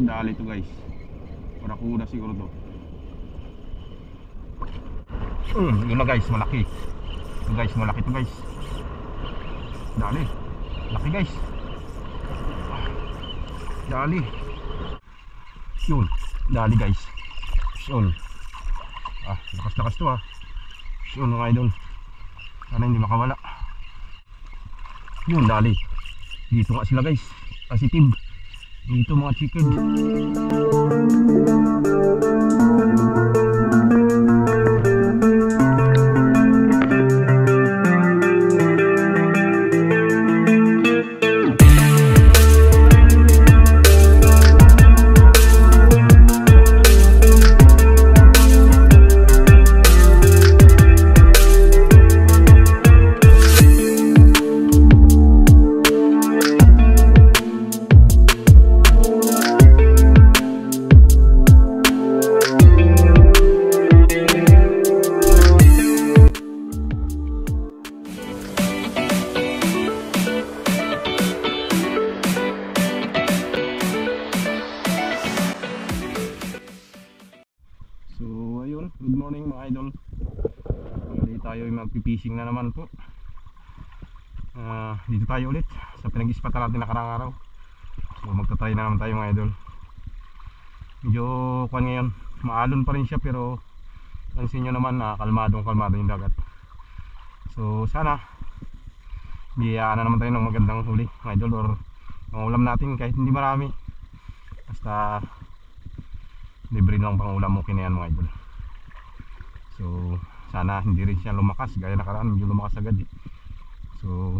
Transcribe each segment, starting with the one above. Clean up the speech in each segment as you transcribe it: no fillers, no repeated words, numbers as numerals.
Dali to guys. Barakuda siguro to. Yun na guys, malaki. Ito guys, malaki to guys. Dali. Laki guys. Dali. Yun. Dali guys. Yun. Lakas-lakas to Yun mga idol. Sana hindi makawala. Yun, dali. Dito nga sila guys. Positive. Dito mga chicken. Good morning mga idol. Muli tayo magpipishing na naman po. Dito tayo ulit sa pinag-ispatan natin nakarang araw. So magta-try na naman tayo mga idol. Medyo kuwan ngayon, maalon pa rin siya pero pansin nyo naman na kalmadong yung dagat. So sana biyayaan na naman tayo ng magandang huli mga idol, or pangulam natin kahit hindi marami. Basta libre lang pangulam mo kinayan mga idol. So sana hindi rin siya lumakas gaya nakaraan, medyo lumakas agad So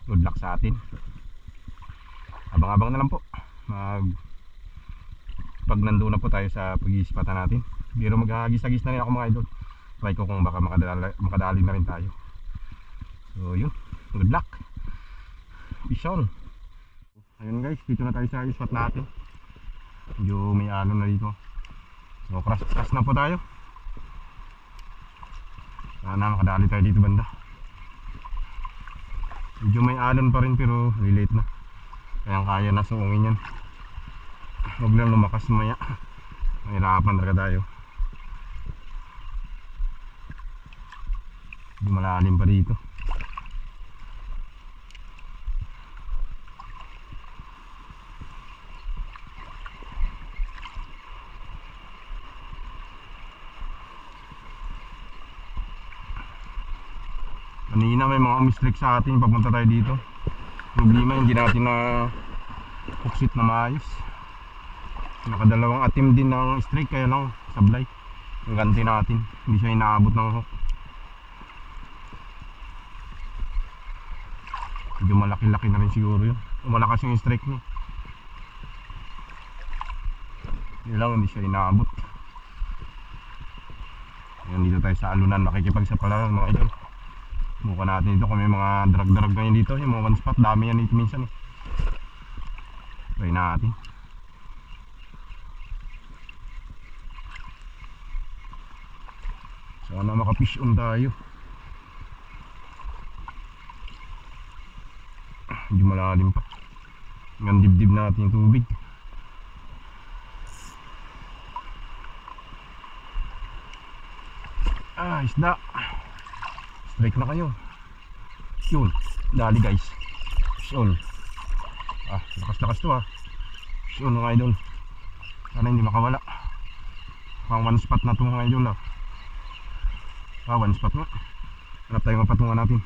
good luck sa atin. Abang-abang na lang po pag nandun na po tayo sa pag-iispatan natin. Pero maghahagis-hagis na rin ako mga idol. Try ko kung baka makadali na rin tayo. So yun, good luck. Peace on. Ayun guys, dito na tayo sa spot natin. Medyo may alon na dito. So crash na po tayo. Sana makadali tayo dito banda. Medyo may alon pa rin pero relate na. Kaya na suungin yan. Huwag lang lumakas maya. Mahirapan talaga tayo. Medyo malalim pa dito. Kanina may mga umistrike sa atin pagpunta tayo dito. Problema hindi natin na hooksit na maayos. Nakadalawang atim din ng strike kaya lang sablay. Ang ganti natin, hindi siya inaabot ng hook. Medyo malaki-laki na rin siguro yun. Malakas yung strike niya. Yun lang, hindi siya inaabot. Ayan, dito tayo sa alunan, makikipagsapalaran mga idol. Buka natin dito kung may mga drag-drag ngayon dito. Yung mga one spot, dami yan dito minsan Try natin. Sana makafish on tayo. Medyo malalim pa. Hanggang dibdib natin yung tubig. Isda. Strike na kayo. Yun, dali guys. Yun. Lakas-lakas to Yun mga idol. Sana hindi makawala. Pang one spot na to mga idol one spot na. Hanap tayo mapatungan natin.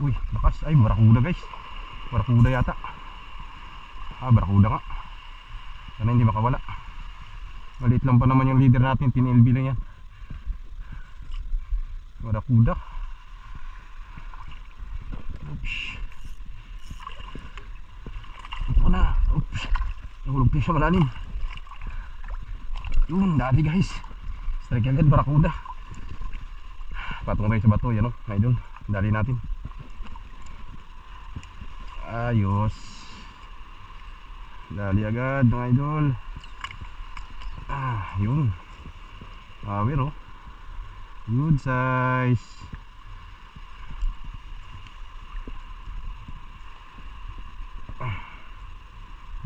Uy, lakas. Ay, barakuda guys. Barakuda yata. Barakuda nga. Sana hindi makawala. Maliit lang pa naman yung leader natin. Tinilb lang yan. Barakuda. Oops. Ito na. Oops. Nahulog tayo siya malalim. Yun, dali guys. Strike agad, barakuda. Patungo tayo sa bato, yan idol. Dali natin. Ayos. Dali agad mga idol. Yun. Power good size.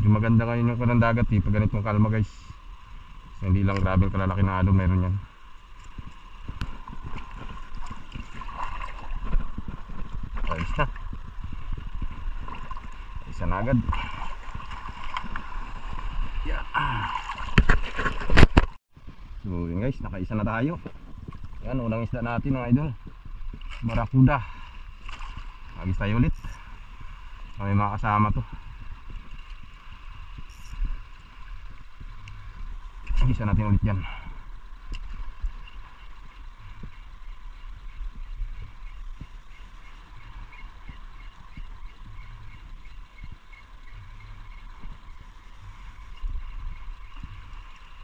Yung maganda ngayon yung kanang dagat pag ganitong kalma guys. So, hindi lang grabing kalalaki na alon meron yan. Ayos na. Isa na agad. Yeah. So yun guys, nakaisa na tayo. Yan, unang isda natin mga idol, barakuda. Agis tayo ulit. Kami mga kasama to. Agisa natin ulit yan.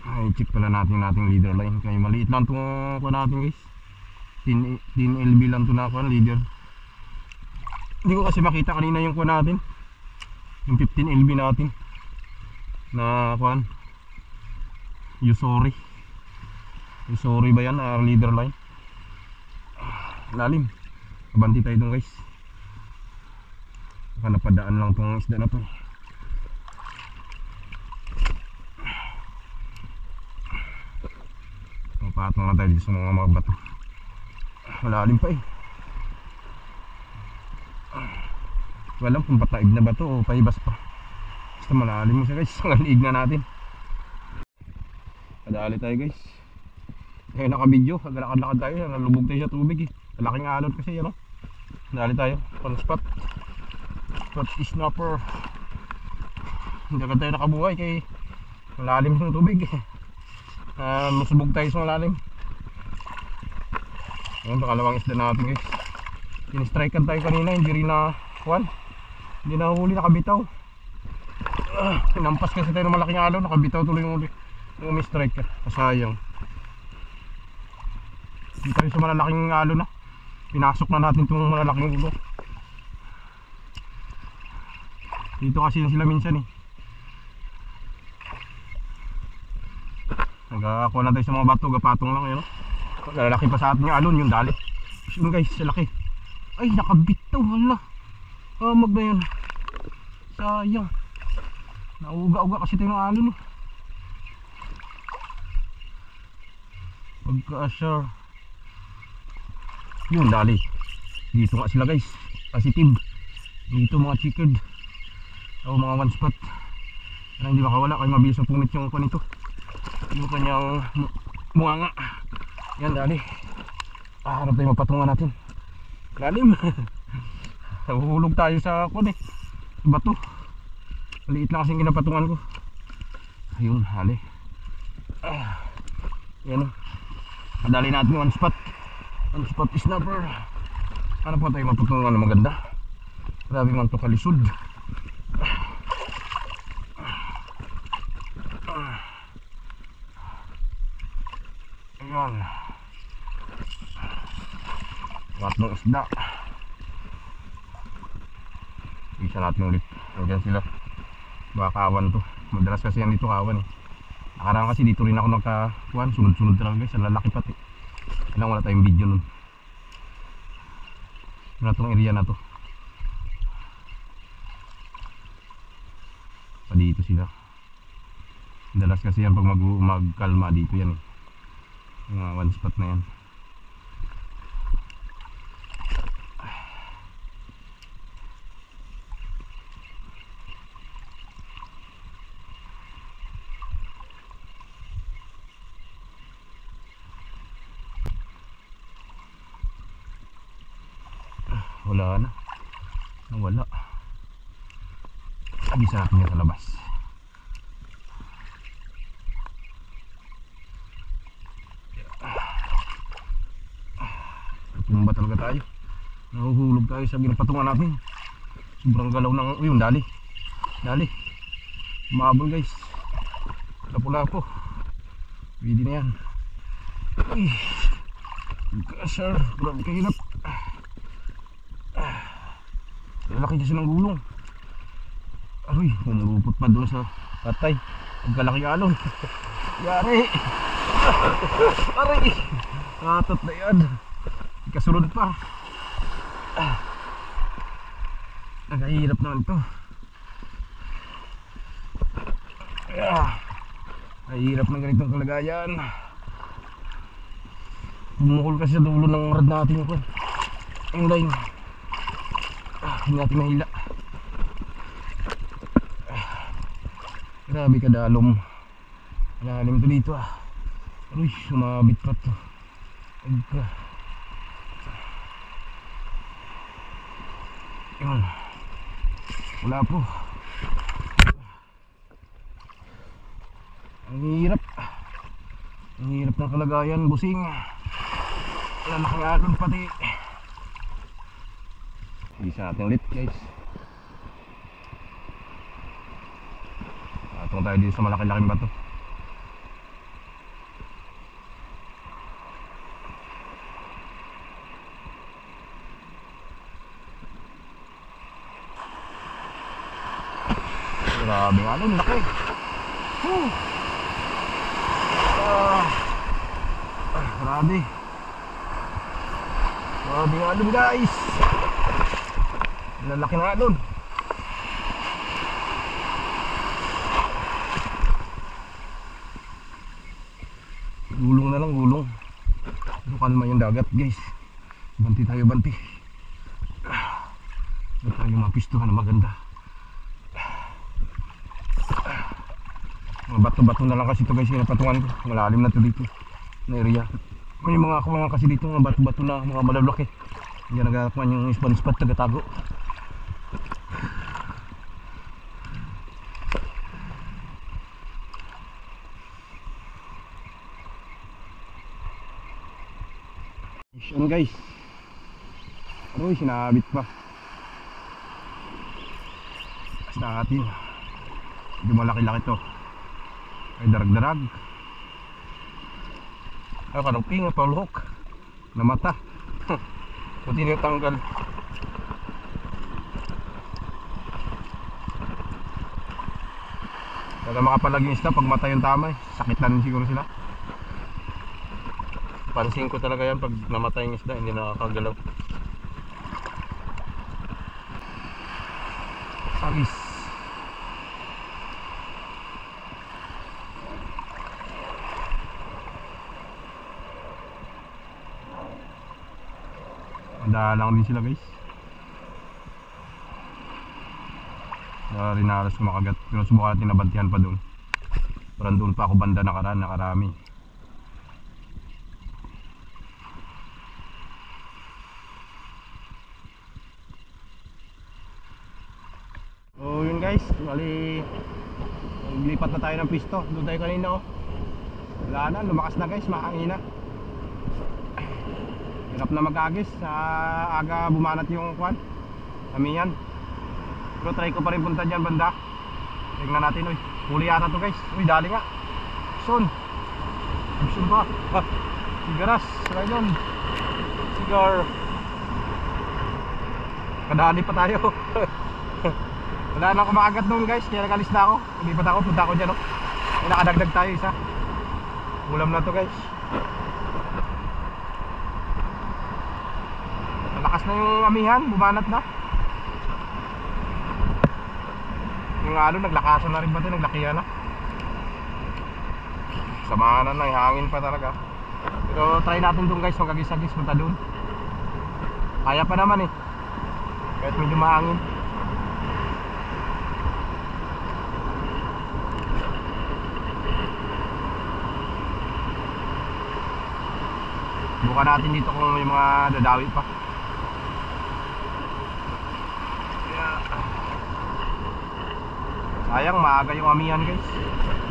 Ay, check pala natin leader line. Kaya maliit lang itong kuha natin guys. 10 LB lang ito na kuha leader. Hindi ko kasi makita kanina yung kuha natin, yung 15 LB natin na kuha Yusori ba yan? Leader line. Lalim. Abanti tayo dun guys. Baka napadaan lang itong isda na to. Patong lang tayo dito sa mga bato. Malalim pa eh. Walang kung pataib na bato o paibas pa. Basta malalim mo siya guys. Ang liig na natin. Kadali tayo guys. Ngayon naka-video. Naglakad-lakad tayo. Nalubog tayo sa tubig eh. Malaking alon kasi yan o. Kadali tayo. Pan spot. Spot snapper. Hindi agad tayo nakabuhay kay malalim sa tubig eh. Masubog tayo sa malalim. Ayan, pakalawang isda natin guys. Pinistrikan tayo kanina, hindi rin na kuwan, hindi na huli, nakabitaw. Hinampas kasi tayo ng malaking alon, nakabitaw tuloy yung huli. Yung umi-strike ka, kasayang. Hindi tayo sa malalaking alon na. Pinasok na natin itong malalaking ulo. Dito kasi sila minsan eh. Nagkakakuha na tayo sa mga bato, gapatong lang yun. Lalaki pa sa atin yung alon, yung dali. Yun guys, salaki. Ay, nakabitaw, hala. Hamag na yan. Sayang. Nauga-uga kasi tayo ng alon. Pagka-asar. Yun, dali. Dito nga sila guys. Positive. Dito mga chickered. O mga one spot. Kaya hindi makawala, kaya mabilis na punit yung panito. Yung kanyang munganga. Yan, dali. Harap tayo mapatungan natin. Lalim. Nahuhulog tayo sa kun eh, bato. Maliit lang kasing kinapatungan ko. Ayun, dali. Yan o. Dali natin one spot. One spot snapper. Ano pa tayo mapatungan na maganda. Grabe man to kalisod. Ayan. Tatlong isda. Isa natin ulit. Ayan sila. Baka kawan to. Madalas kasi yan dito kawan eh. Nakaraan kasi dito rin ako nagkakuhan. Sunod-sunod talaga guys. Ang lalaki pati. Kailangan wala tayong video nun. Ano itong area na to. Pa dito sila. Madalas kasi yan pag magkalma dito yan eh. Mga one spot na yan. Wala na. Nawala. Bisa natin yan sa labas. Tumba talaga tayo. Nahuhulog tayo sa ginapatungan natin. Sobrang galaw ng uyong dali. Dali. Mahabol guys. Lapo-lapo. Pwede na yan. Ay. Kasar. Grabe kahirap. Lalaki kasi ng gulong. Aroy, umurupot pa doon sa patay. Pagkalaki alon. Yari. Aray. Katot na yan. Kasunod pa. Nakahirap naman ito. Ay hirap ng ganitong kalagayan. Bumukol kasi sa dulo ng rad natin yung line. Hindi natin mahila. Grabe kadalom. Malalim to dito Uy, sumabit pa to. Agka. Yun. Wala po. Ang hirap. Ang hirap ng kalagayan, busing. Wala nakagalon pati. Isa natin ulit guys. Atong tayo dito sa malaki-laking bato. Grabe nga nun, laki. Grabe. Grabe nga nun guys. Lalaki nga nun. Gulong na lang, gulong. Pero kalma yung dagat guys. Banti tayo, banti. Ito tayo mapistuhan na maganda. Mga bato-bato na lang kasi ito guys, yung napatungan ko. Malalim na ito dito na area. May mga kumangan kasi dito, mga bato-bato na mga malalaki. Diyan nagkakakuan yung spot tagatago. Yan guys. Aroy, sinabit pa. Basta natin. Hindi malaki-laki to. Ay darag-darag. Ay kanuping, paulhok na mata. Kunti na tanggal. Kaya makapalaging isda pag mata yung tama sakit na rin siguro sila. Pansin ko talaga yan pag namatay yung isda, hindi nakakagalaw. Agis. Dalang din sila guys. Rin halos kumakagat. Pero subukan natin nabantihan pa doon. Parang doon pa ako banda nakarami. So yun guys, bali naglipat na tayo ng pisto. Doon tayo kanina wala na, lumakas na guys, mahangin na. Hirap na mag-agis, aga bumanat yung kwan amihan. Pero try ko pa rin punta dyan banda. Tingnan natin, huli yata to guys. Dali nga Son pa sigaras, rayon sigar. Kadali pa tayo. Wala na kumakagat noon guys, kaya nagalis na ako. Lipat ako, punta ako dyan nakadagdag tayo isa. Ulam na to guys. Malakas na yung amihan, bumanat na. Yung naglakasan na rin ba ito, naglakihan na. Samahan na, hangin pa talaga. Pero try natin doon guys, magagis-agis, punta doon. Kaya pa naman kahit medyo mahangin. Bukan natin dito kung may mga dadawi pa. Sayang, maaga yung amihan guys.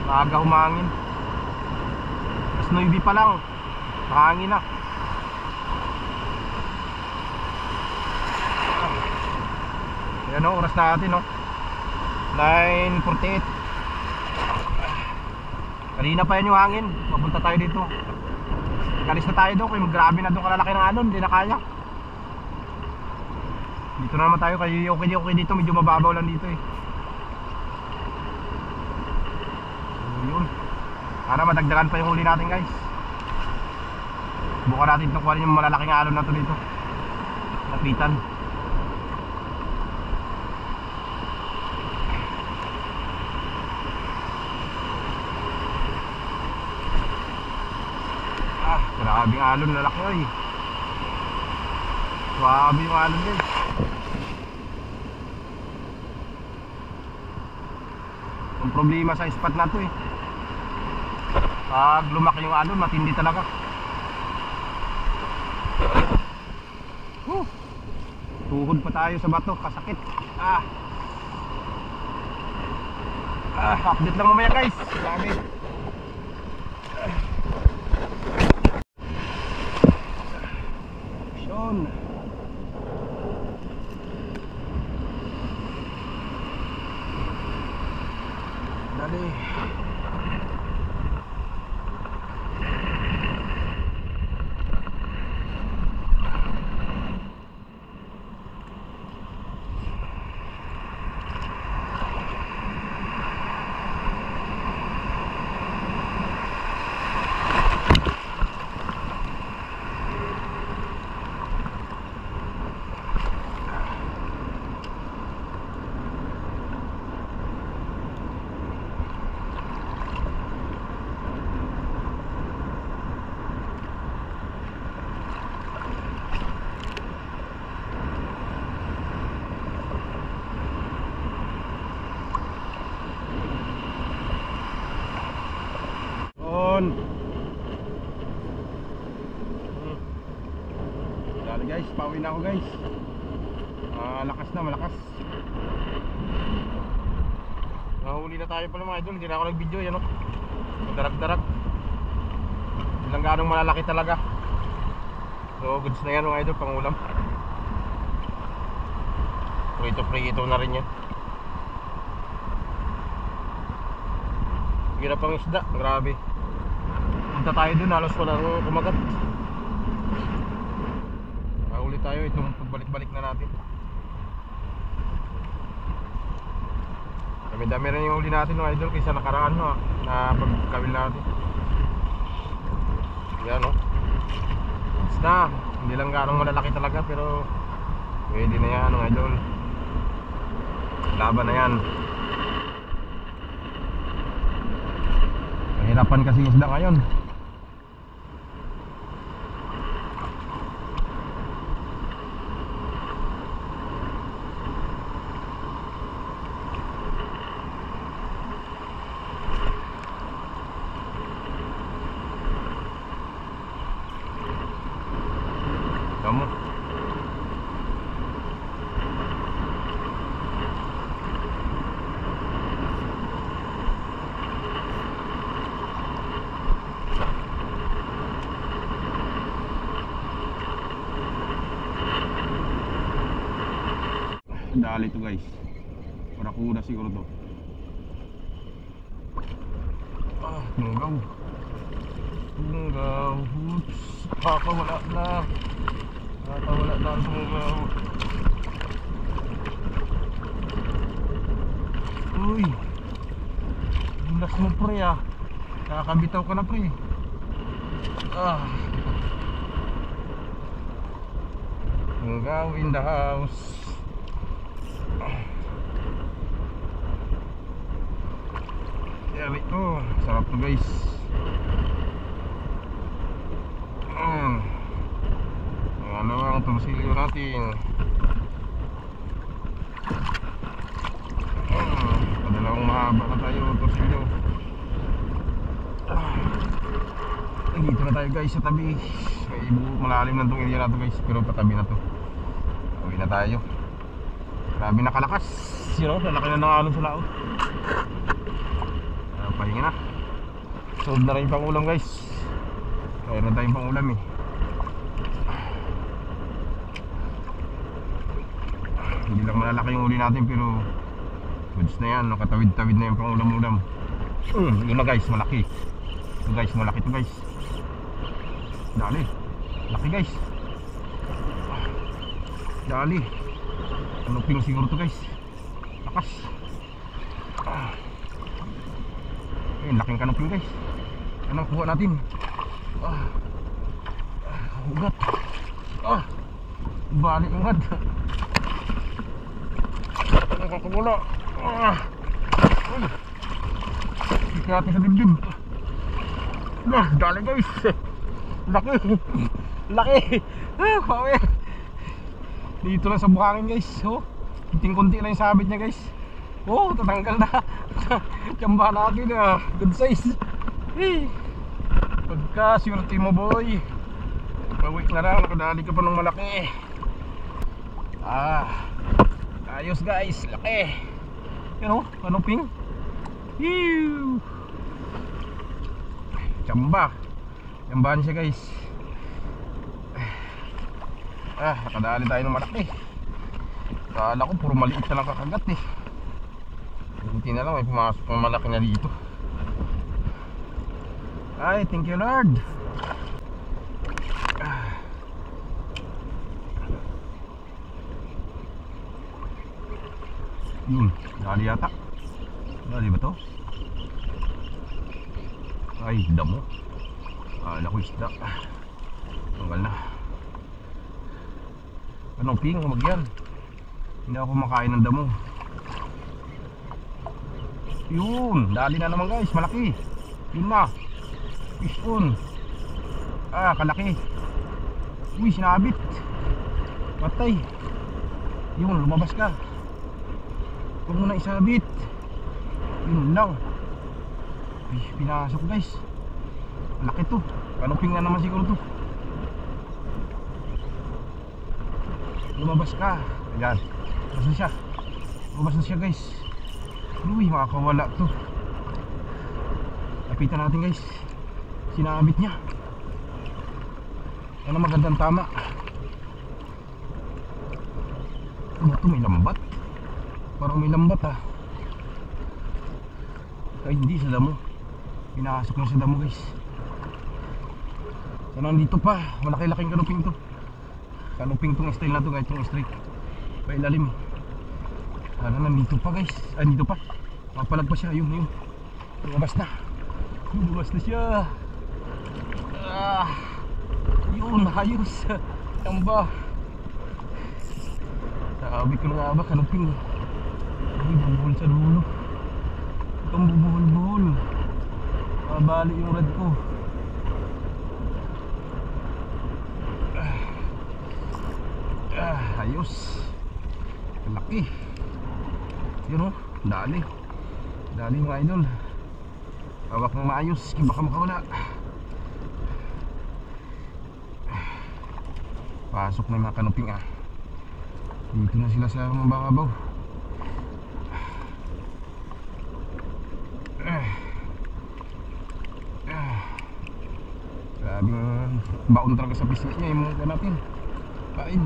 Maaga humangin. Mas 9 pa lang, mahangin na. Ayan oras natin 9:48. Kanina pa yan yung hangin. Mapunta tayo dito. Kalis na tayo doon, kaya grabe na doon kalalaki ng alon, hindi na kaya. Dito na naman tayo, kaya okay dito, medyo mababaw lang dito yun. Para madagdagan pa yung huli natin guys. Bukan natin itong kuhanin yung malalaking alon na to dito. Lapitan. Grabing alon, lalaki oy. Swabe yung alon guys. Ang problema sa spot na to eh, pag lumaki yung alon, matindi talaga. Tuhod pa tayo sa bato, kasakit. Update lang mamaya guys. Grabe. Action. Dali. Dali guys, pauwi na ako guys. Lakas na, malakas. Nahuli na tayo pala mga idol. Hindi na ako nag-video yan o. Darag-darag. Ilang ganong malalaki talaga. So goods na yan mga idol, pangulam. Prito-prito na rin yan. Hirap pang isda, grabe. Punta tayo dun, halos walang kumagat. Mahuli tayo, itong pagbalik-balik na natin. Dami-dami rin yung huli natin mga idol kaysa nakaraan no, na pagkawil natin. Yan no. Basta, hindi lang ganong malalaki talaga pero pwede na yan mga idol. Laban na yan. Mahirapan kasi isda ngayon. Kamu dali to guys, barakuda siguro to. Tunggaw. Oops, kakawala na. Nakawala na ang tunggaw. Uy, bulas mo pre ah. Kakabitaw ka na pre. Tunggaw in the house. Sarap to guys. Ano ang tumsilyo natin? Padalawang mahaba na tayo tumsilyo. Dito na tayo guys sa tabi. May malalim na itong area na to guys, pero patabi na to. Uwi na tayo. Grabe nakalakas. Sino? Lalaki na ng alon sa laot. Pahinga na. Sold na rin yung pangulam guys. Kaya na tayong pangulam eh. Hindi lang malalaki yung uli natin pero goods na yan, nakatawid-tawid na yung pangulam-ulam. Yun na guys, malaki. Ito guys, malaki to guys. Dali. Laki guys. Dali. Kanuping siguro to guys. Lakas. Ayun, laking kanuping guys. Anong kuha natin? Ugat. Balik ugat. Anong kakabula? Ikit natin sa dibdib. Dali guys. Laki. Laki. Ah, bawi. Dito lang sa buhangin guys. Oh, kunting-kunti lang yung sabit niya guys. Oh, tatanggal na. Tiyamba natin ah. Good size. Hey. Pagka swerte mo boy. Pawik na lang. Nakadali ka pa ng malaki. Ah, ayos guys. Laki. Yan oh, kanuping. Ew. Tiyamba. Tiyambahan siya guys. Ah, nakadali tayo ng malaki. Kala ko puro maliit na lang kakagat eh. Buti na lang may pumasok ng malaki na dito. Ay, thank you Lord. Dali yata. Dali ba to? Ay, damo. Kala ko isda. Tanggal na. Anong ping? Magyan. Hindi ako makain ng damo. Yun, dali na naman guys, malaki. Yun na. Fish on. Ah, kalaki. Uy, sinabit. Patay. Yun, lumabas ka. Huwag mo na isabit. Yun lang. Ay, pinasok guys. Malaki to. Kanuping na naman siguro to. Lumabas ka. Ayan. Lumabas na siya. Lumabas na siya guys. Uy, makakawala to. Lapitan natin guys. Sinabit niya. Ano magandang tama. Ano to, may lambat. Parang may lambat ah. Ay hindi, sa damo. Pinasok na sa damo guys. So nandito pa. Malaki-laking kanuping to. Kanuping tong style na to guys. Itong straight pailalim. Sana nandito pa guys. Ah, dito pa. Mapalag pa siya. Yun. Lumabas na. Lumabas na siya. Ah, yun, ayos. Tamba. Sabi ko na nga ba, kanuping. Ay, bubuhol sa dulo. Itong bubuhol-buhol. Mabali yung rad ko. Ayos. Laki. Yun o, dali. Dali mga idol. Hawak ng maayos, baka makawala. Pasok na yung mga kanuping ah. Dito na sila sa mga babaw. Grabing baon talaga sa business niya yung mga natin. Kain.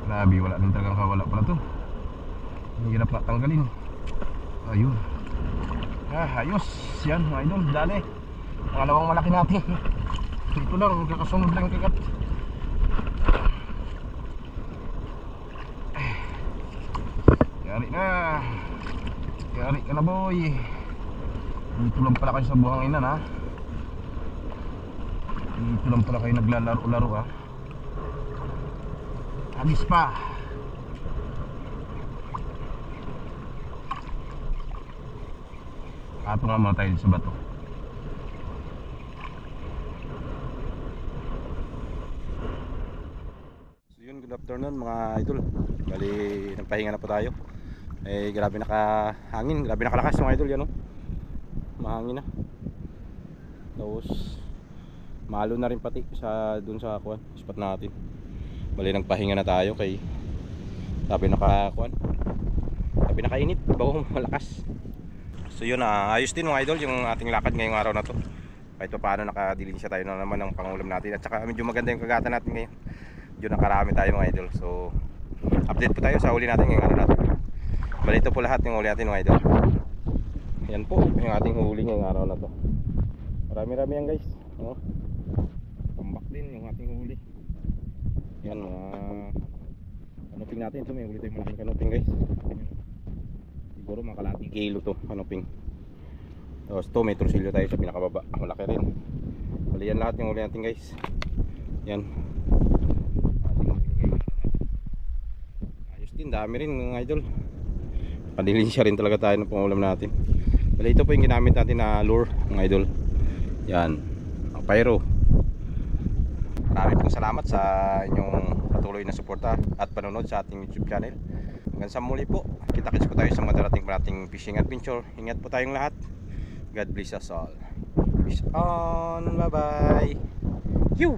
Grabe, wala din talagang kawala pala to. Ang hirap na tanggalin. Ayun. Ayos. Yan mga idol, dali. Pangalawang malaki natin. Dito lang, magkakasunod lang yung kagat. Yari na. Yari ka na boy. Dito lang pala kayo sa buhanginan ha. Dito lang pala kayo naglalaro-laro ha. Habis pa. Ato nga mga tayo sa bato. So yun, good afternoon mga idol. Bali, nagpahinga na po tayo. Eh, grabe nakahangin, grabe nakalakas mga idol yan, no? Mahangin na. Tapos malo na rin pati sa dun sa kuan, spot natin. Bali, nagpahinga na tayo kay sabi nakakuan. Sabi nakainit, bago malakas. So yun, ayos din mga idol yung ating lakad ngayong araw na to. Kahit pa paano nakadilin siya tayo na naman ng pangulam natin. At saka medyo maganda yung kagatan natin ngayon. Medyo nakarami tayo mga idol. So update po tayo sa huli natin ngayong araw natin. Bali, ito po lahat yung huli natin mga idol. Yan po yung ating huli ngayong araw na to. Marami-rami yan guys. Tambak din yung ating huli. Yan mga kanuping natin. So may huli tayong malaking kanuping guys. Siguro mga kalating kilo to kanuping. Tapos to may trusilyo tayo sa pinakababa. Malaki rin. Bali yan lahat yung huli natin guys. Yan. Ayos din, dami rin mga idol. Padilin siya rin talaga tayo ng pangulam natin. Bali, ito po yung ginamit natin na lure mga idol. Yan, ang pyro. Maraming pong salamat sa inyong patuloy na suporta at panonood sa ating YouTube channel. Hanggang sa muli po, kita-kits po tayo sa mga darating pa nating fishing adventure. Ingat po tayong lahat. God bless us all. Peace on, bye bye. You.